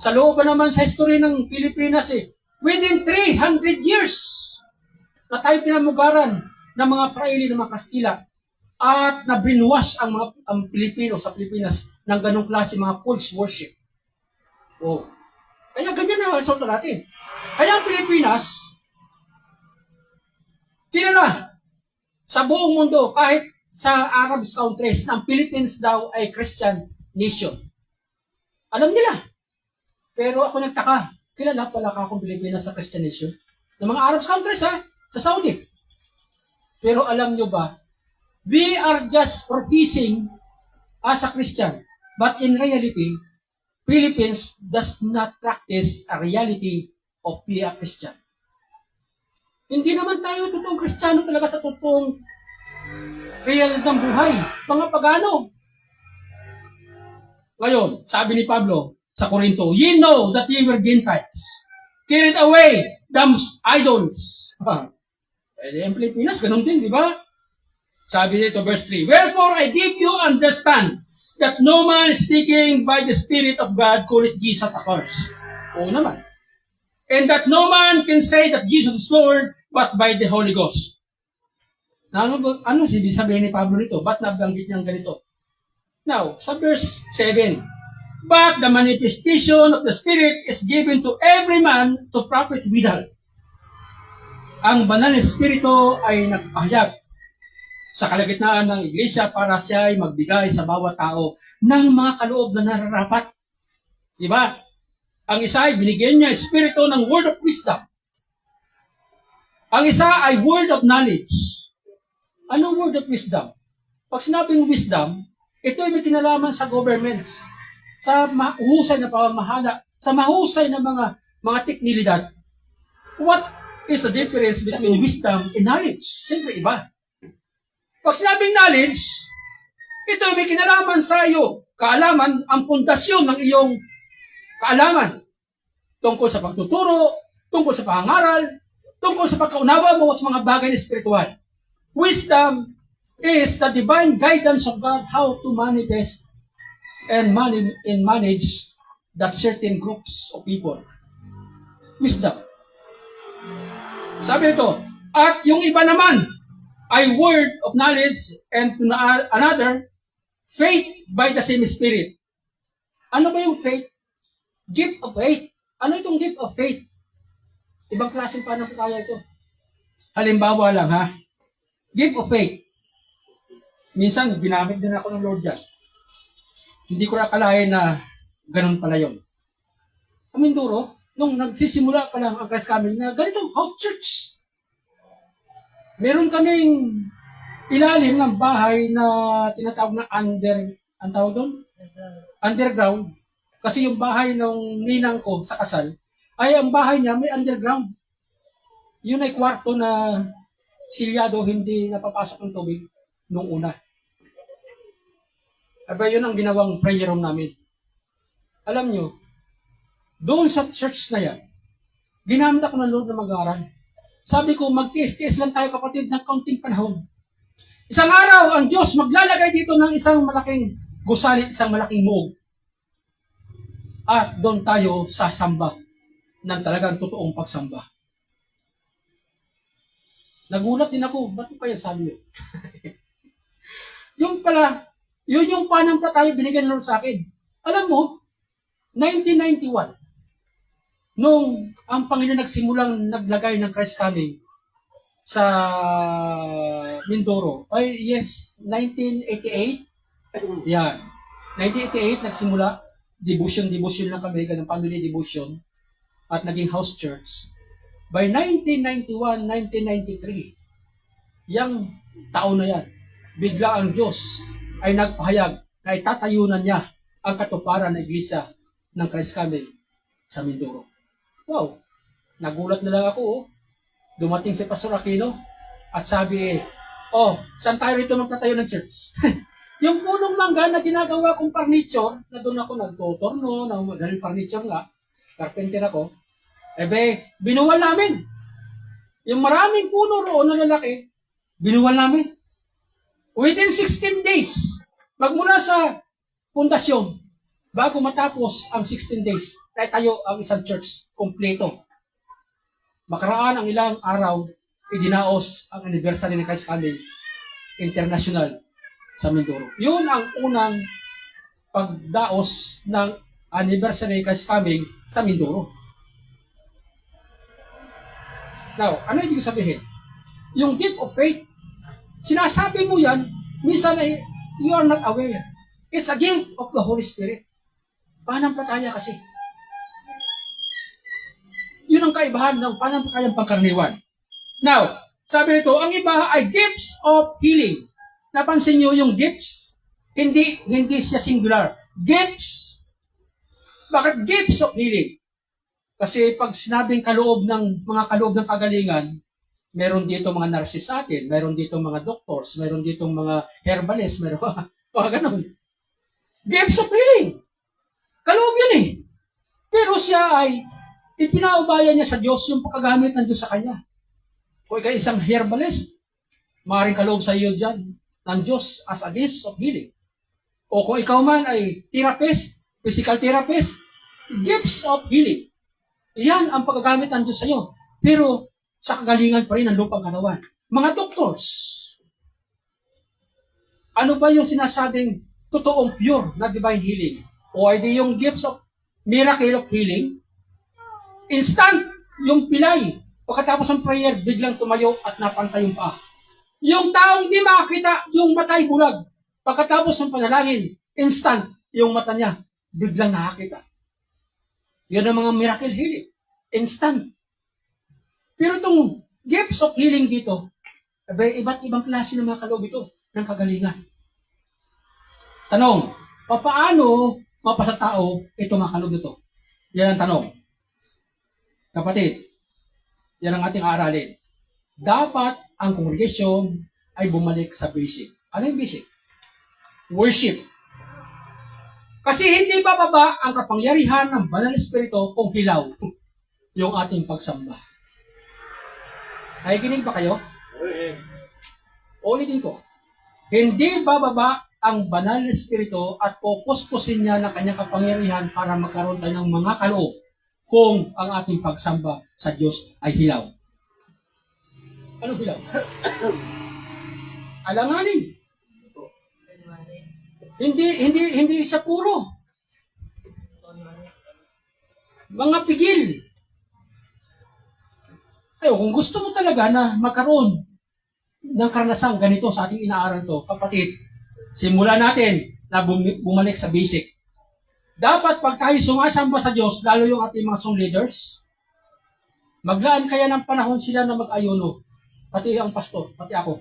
sa loob pa naman sa history ng Pilipinas eh, within 300 years na tayo pinamugaran ng mga praeli ng mga Kastila at na-brainwash ang Pilipino sa Pilipinas ng ganong klase mga false worship. Oh. Kaya ganyan na resulta natin. Kaya ang Pilipinas, sinala sa buong mundo, kahit sa Arab countries, na ang Philippines daw ay Christian nation. Alam nila. Pero ako nagtaka, kilala pala ka akong Pilipinas sa Christian nation? Ng mga Arab countries ha, sa Saudi. Pero alam nyo ba, we are just professing as a Christian. But in reality, Philippines does not practice a reality of being a Christian. Hindi naman tayo totoong Kristiyano talaga sa totoong reality ng buhay. Mga pagano. Ngayon, sabi ni Pablo sa Corinto, ye know that ye were Gentiles, carried away dumb idols. Eh, ang Pilipinas, ganun din, di ba? Sabi dito, verse 3, Wherefore I give you understand that no man speaking by the Spirit of God calleth Jesus accursed. Oo naman. And that no man can say that Jesus is Lord but by the Holy Ghost. Ano sabihin ni Pablo nito? Ba't nabanggit niyang ganito? Now, sa verse 7, But the manifestation of the Spirit is given to every man to profit withal. Ang banal na Espiritu ay nagpahayag sa kalagitnaan ng iglesia para siya ay magbigay sa bawat tao ng mga kaloob na nararapat. Diba? Ang isa ay binigyan niya Espiritu ng word of wisdom. Ang isa ay word of knowledge. Anong word of wisdom? Pag sinabing wisdom, ito ay may kinalaman sa governments, sa mahusay na pamamahala, sa mahusay na mga teknilidad. What is the difference between wisdom and knowledge? Siyempre iba. Pag sinabing knowledge, ito ay may kinalaman sa iyo. Kaalaman, ang pundasyon ng iyong kaalaman. Tungkol sa pagtuturo, tungkol sa pangangaral, tungkol sa pagkaunawa mo sa mga bagay na spiritual. Wisdom is the divine guidance of God how to manifest and manage that certain groups of people. Wisdom. Sabi ito, at yung iba naman ay word of knowledge, and to another, faith by the same Spirit. Ano ba yung faith? Gift of faith. Ano itong gift of faith? Ibang klaseng pananampalataya ito. Halimbawa lang ha, gift of faith. Minsan, ginamit din ako ng Lord yan. Hindi ko nakalain na ganun pala yun. Kaminduro, nung nagsisimula pa lang ang Christ Coming na ganitong house church. Meron kaming ilalim ng bahay na tinatawag na underground. Kasi yung bahay ng ninang ko sa kasal, ay ang bahay niya may underground. Yun ay kwarto na silyado, hindi napapasok ng tubig nung una. Aba, yun ang ginawang prayer room namin. Alam nyo, doon sa church na yan, ginamit ako ng Lord na mag-aaral. Sabi ko, magtiis-tiis lang tayo kapatid ng kaunting panahon. Isang araw, ang Diyos maglalagay dito ng isang malaking gusali, isang malaking muog. At doon tayo sasamba ng talagang totoong pagsamba. Nagulat din ako, ba't pa yan sabi yun? Yung pala, yun yung panampalataya binigyan ng Lord sa akin. Alam mo, 1991, Nung ang Panginoon nagsimulang naglagay ng Christ coming sa Mindoro, ay yes, 1988, yan. 1988 nagsimula, devotion na kami, ganang family devotion, at naging house church. By 1991, 1993, yung taon na yan, bigla ang Diyos ay nagpahayag na itatayunan niya ang katuparan ng iglesia ng Christ coming sa Mindoro. Wow, nagulat na lang ako, oh. Dumating si Pastor Aquino at sabi, oh, saan tayo rito magtatayo ng church? Yung punong mangga na ginagawa kong furniture, na doon ako nagtutorno, dahil furniture nga, carpenter ako, binuwal namin. Yung maraming puno roon na lalaki, binuwal namin. Within 16 days, magmula sa pundasyon, bago matapos ang 16 days, tayo ang isang church, kompleto. Makaraan ang ilang araw, idinaos ang anniversary ng Christ Coming International sa Mindoro. Yun ang unang pagdaos ng anniversary ng Christ Coming sa Mindoro. Now, ano ibig sabihin? Yung gift of faith, sinasabi mo yan, minsan ay you are not aware. It's a gift of the Holy Spirit. Panampalataya kasi. Yun ang kaibahan ng panampalatayang pangkaraniwan. Now, sabi nito, ang iba ay gifts of healing. Napansin niyo yung gifts? Hindi siya singular. Gifts. Bakit gifts of healing? Kasi pag sinabing mga kaloob ng kagalingan, meron dito mga nurses sa atin, meron dito mga doctors, meron dito mga herbalists, meron mga ganun. Gifts of healing. Kaloob yun eh. Pero siya ay ipinaubaya niya sa Diyos yung pagkagamit ng Diyos sa kanya. Kung ikaw isang herbalist, maaaring kaloob sa iyo dyan ng Diyos as a gift of healing. O kung ikaw man ay therapist, physical therapist, gifts of healing. Iyan ang pagkagamit ng Diyos sa iyo. Pero sa kagalingan pa rin ng lupang katawan. Mga doctors, ano ba yung sinasabing totoong pure na divine healing? O ay di yung gifts of miracle of healing? Instant, yung pilay. Pagkatapos ng prayer, biglang tumayo at napantay yung paa. Yung taong di makakita, yung matay bulag. Pagkatapos ng panalangin, instant, yung mata niya, biglang nakakita. Yun ang mga miracle healing. Instant. Pero itong gifts of healing dito, iba't ibang klase ng mga kaloob ito, ng kagalingan. Tanong, paano mapasa tao ito mga kaloob ito? Yan ang tanong. Kapatid, yan ang ating aralin. Dapat ang congregation ay bumalik sa basic. Ano yung basic? Worship. Kasi hindi bababa ang kapangyarihan ng Banal na Espiritu kung hilaw yung ating pagsamba. Nakikinig ba kayo? Ulitin ko. Hindi bababa ang Banal na Espiritu at pupuspusin niya ng kanyang kapangyarihan para magkaroon tayo ng mga kaloob kung ang ating pagsamba sa Diyos ay hilaw. Ano hilaw? Alanganin. Hindi siya puro. Mga pigil. Ay, kung gusto mo talaga na magkaroon ng karanasang ganito sa ating inaaral to, kapatid, simulan natin na bumalik sa basic. Dapat pag tayo sumasamba sa Diyos, lalo yung ating mga song leaders, maglaan kaya ng panahon sila na mag-ayuno. Pati ang pastor, pati ako.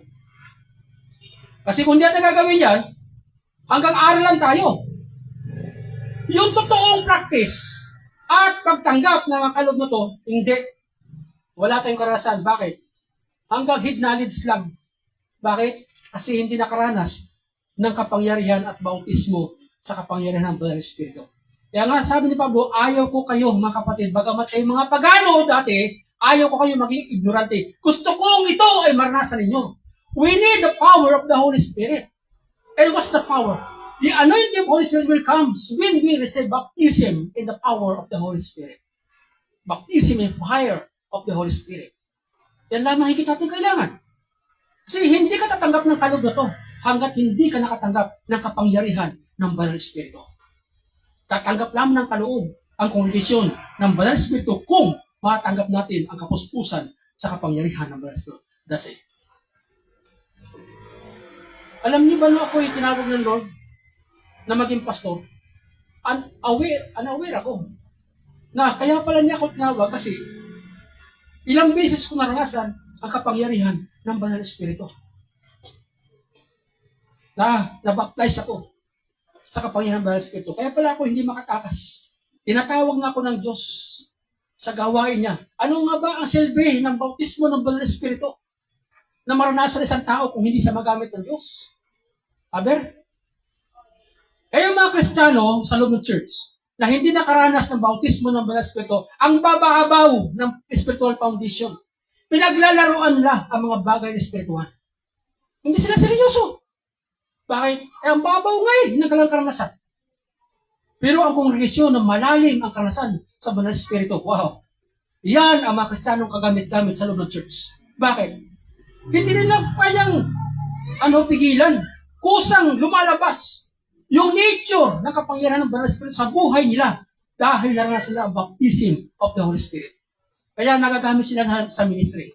Kasi kung di natin gagawin yan, hanggang aralan tayo. Yung totoong practice at pagtanggap ng mga kaloob na to, hindi. Wala tayong karanasan. Bakit? Hanggang head knowledge lang. Bakit? Kasi hindi nakaranas ng kapangyarihan at bautismo sa kapangyarihan ng Banal na Espiritu. Kaya nga, sabi ni Pablo, ayaw ko kayo, mga kapatid, bagamat kayo mga pagano dati, ayaw ko kayo maging ignorante. Gusto kong ito ay maranasan ninyo. We need the power of the Holy Spirit. And what's the power? The anointing of the Holy Spirit will come when we receive baptism in the power of the Holy Spirit. Baptism in fire of the Holy Spirit. Yan lamang higit natin kailangan. Kasi hindi ka tatanggap ng kaloob na to hanggat hindi ka nakatanggap ng kapangyarihan ng Banal na Espiritu. Tatanggap lamang ng kaloob ang kongregasyon ng Banal na Espiritu kung matanggap natin ang kapuspusan sa kapangyarihan ng Banal na Espiritu. That's it. Alam niyo ba na ako yung tinawag ng Lord na maging pastor? Unaware ako. Na kaya pala niya ako tinawag kasi ilang beses ko naranasan ang kapangyarihan ng Banal na Espiritu. Nabaptize ako sa kapangyarihan ng Banal na Espiritu. Kaya pala ako hindi makatakas. Tinatawag na ako ng Diyos sa gawain niya. Ano nga ba ang silbi ng bautismo ng Banal na Espiritu na maranasan ng isang tao kung hindi siya magamit ng Diyos? Aber? Kayo mga Kristiyano sa loob ng church na hindi nakaranas ng bautismo ng Banal na Espiritu, ang bababaw ng spiritual foundation. Pinaglalaroan nila ang mga bagay na espiritual. Hindi sila seryoso. Bakit? Ang babaw nga ng kanilang karanasan. Pero ang kongregasyon na malalim ang karanasan sa Banal na Espiritu, wow! Yan ang mga Kristiyanong kagamit-gamit sa loob ng church. Bakit? Hindi nila kayang pigilan. Kusang lumalabas yung nature ng kapangyarihan ng Banal na Espiritu sa buhay nila dahil naranasan nila ang baptism of the Holy Spirit. Kaya nagagamit sila sa ministry.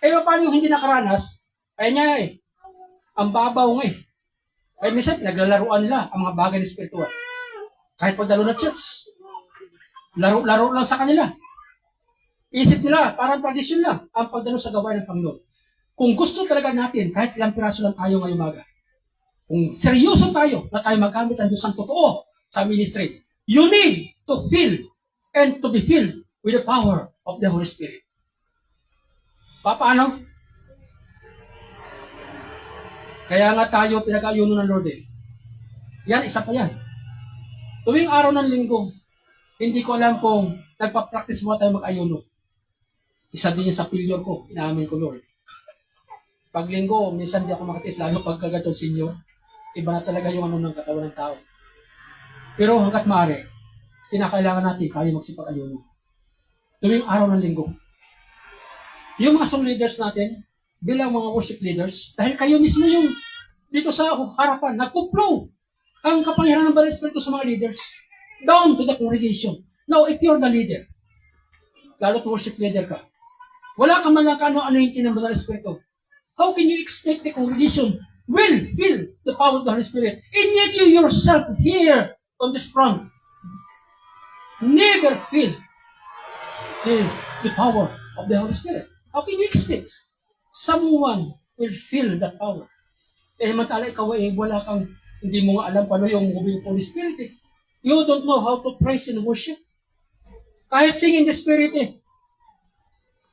Eh, paano yung hindi nakaranas? Kaya ang babaw nga Kaya minsan, naglalaruan nila ang mga bagay na spiritual. Kahit pagdalo na church. Laro lang sa kanila. Isip nila, parang tradisyon lang ang pagdalo sa gawain ng Panginoon. Kung gusto talaga natin, kahit ilang piraso lang tayo ngayong umaga, kung seryoso tayo na tayo magamit ang Diyos ang totoo sa ministry, you need to feel and to be filled with the power of the Holy Spirit. Paano? Kaya nga tayo pinag-ayuno ng Lord Yan, isa pa yan. Tuwing araw ng linggo, hindi ko alam kung nagpa-practice mo tayo mag-ayuno. Isa din yung sa failure ko, inaamin ko, Lord. Pag linggo, minsan di ako makatis, lalo pag kagatong senior, iba na talaga yung ng katawan ng tao. Pero hanggat maaari, kinakailangan natin tayo magsipag-ayuno. Tuwing araw ng linggo. Yung mga song leaders natin, bilang mga worship leaders, dahil kayo mismo yung dito sa harapan, nagpo-flow ang kapangyarihan ng Banal na Espiritu sa mga leaders down to the congregation. Now, if you're the leader, lalo to worship leader ka, wala ka man lang ano yung ng Banal na Espiritu. How can you expect the congregation will feel the power of the Holy Spirit? And yet you yourself here on this front never feel the power of the Holy Spirit. How can you expect someone will feel that power? Mantala ikaw wala kang, hindi mo nga alam paano yung moving Holy Spirit You don't know how to praise and worship. Kahit sing in the Spirit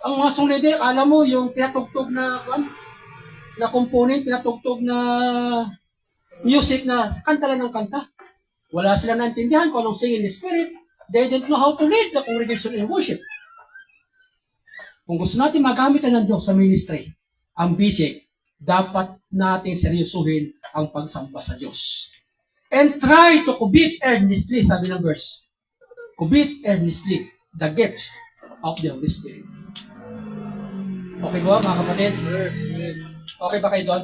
Ang mga song leader, alam mo yung pinatugtog na component, pinatugtog na music na kanta lang ng kanta. Wala sila naintindihan kung anong sing in the Spirit. They don't know how to lead the congregation in worship. Kung gusto natin magamit ng Diyos sa ministry, ang basic, dapat natin seryosuhin ang pagsamba sa Diyos. And try to covet earnestly, sabi ng verse. Covet earnestly the gifts of the Holy Spirit. Okay ba, mga kapatid? Okay ba kayo doon?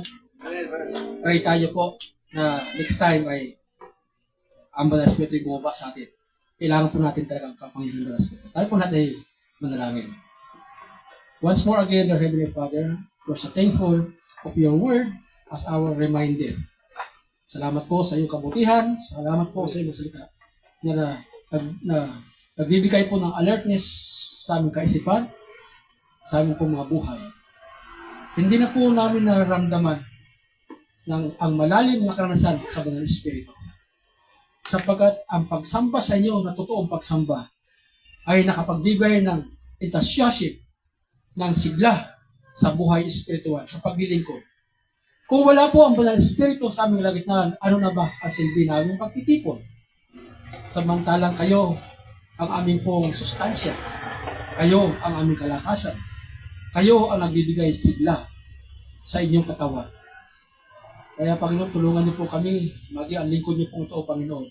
Pray tayo po na next time ay ang Banal na Espiritu ay bumaba sa atin. Kailangan po natin talagang kapangyarihan ng Banal na Espiritu. Tayo po natin manalangin. Once more again, our Heavenly Father, we're so thankful of your word as our reminder. Salamat po sa iyong kabutihan. Salamat po sa iyong salita na nagbibigay po ng alertness sa aming kaisipan, sa aming po mga buhay. Hindi na po namin nararamdaman ang malalim na karanasan sa Banal na Espiritu. Sapagkat ang pagsamba sa inyo na totoong pagsamba ay nakapagbigay ng enthusiasm, ng sigla sa buhay espiritual, sa paglilingkod. Kung wala po ang Banal na Espiritu sa aming kalagitnaan, ano na ba ang silbi namin pagtitipon? Samantalang kayo ang aming pong sustansya. Kayo ang aming kalakasan. Kayo ang nagbibigay sigla sa inyong katawan. Kaya Panginoon, tulungan niyo po kami, maging ang lingkod niyo pong ito, Panginoon,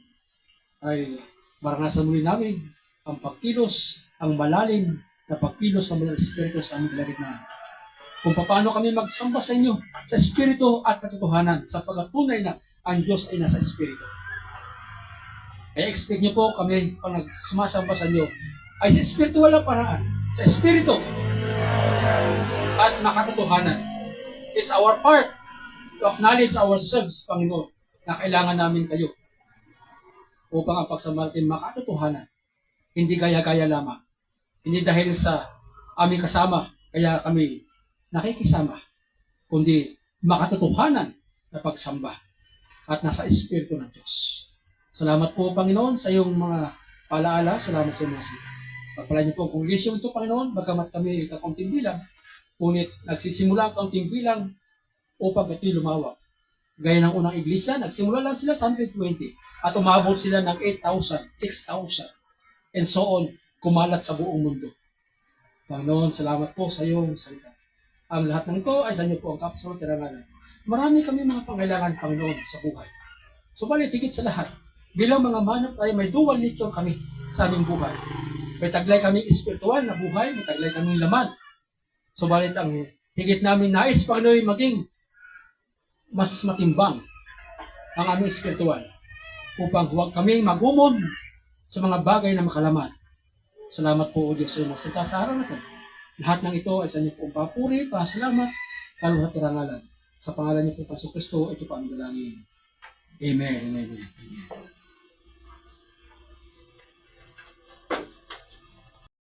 ay maranasan muli namin ang pagkilos, ang malalim na pagkilos ng Banal na Espiritu sa aming kalagitnaan. Kung paano kami magsamba sa inyo sa Espiritu at katotohanan sa pagkatunay na ang Diyos ay nasa Espiritu. Kaya expect nyo po kami pag sumasamba sa inyo ay sa spiritual na paraan, sa espiritu at makatotohanan. It's our part to acknowledge ourselves, Panginoon, na kailangan namin kayo upang ang pagsamba natin makatotohanan. Hindi gaya-gaya lamang. Hindi dahil sa aming kasama, kaya kami nakikisama, kundi makatotohanan na pagsamba at nasa espiritu ng Diyos. Salamat po, Panginoon, sa iyong mga paalaala. Salamat sa iyong mga sila. Pagpalain niyo po ang kongregasyon ito, Panginoon, bagamat kami kakunting bilang, ngunit nagsisimula ang kaunting bilang upang ito'y lumawak. Gaya ng unang iglesia, nagsimula lang sila sa 120 at umabot sila ng 8,000, 6,000, and so on, kumalat sa buong mundo. Panginoon, salamat po sa iyong salita. Ang lahat ng ito ay sa inyo po ang kapasamaran. Marami kami mga pangailangan, Panginoon, sa buhay. Subalit, higit sa lahat, bilang mga manok tayo, may dual nature kami sa aming buhay. May taglay kami espiritual na buhay, may taglay kami laman. Subalit, ang higit namin nais, Panginoon, maging mas matimbang ang aming espiritual upang huwag kami magumon sa mga bagay na makalaman. Salamat po, O Diyos, sa iyong mga sa araw na ito. Lahat ng ito ay sa inyo pong papuri, pasalamat, kaluhat karangalan. Sa pangalan niyo po, Pastor Kristo, ito pa ang dalangin. Amen. Amen.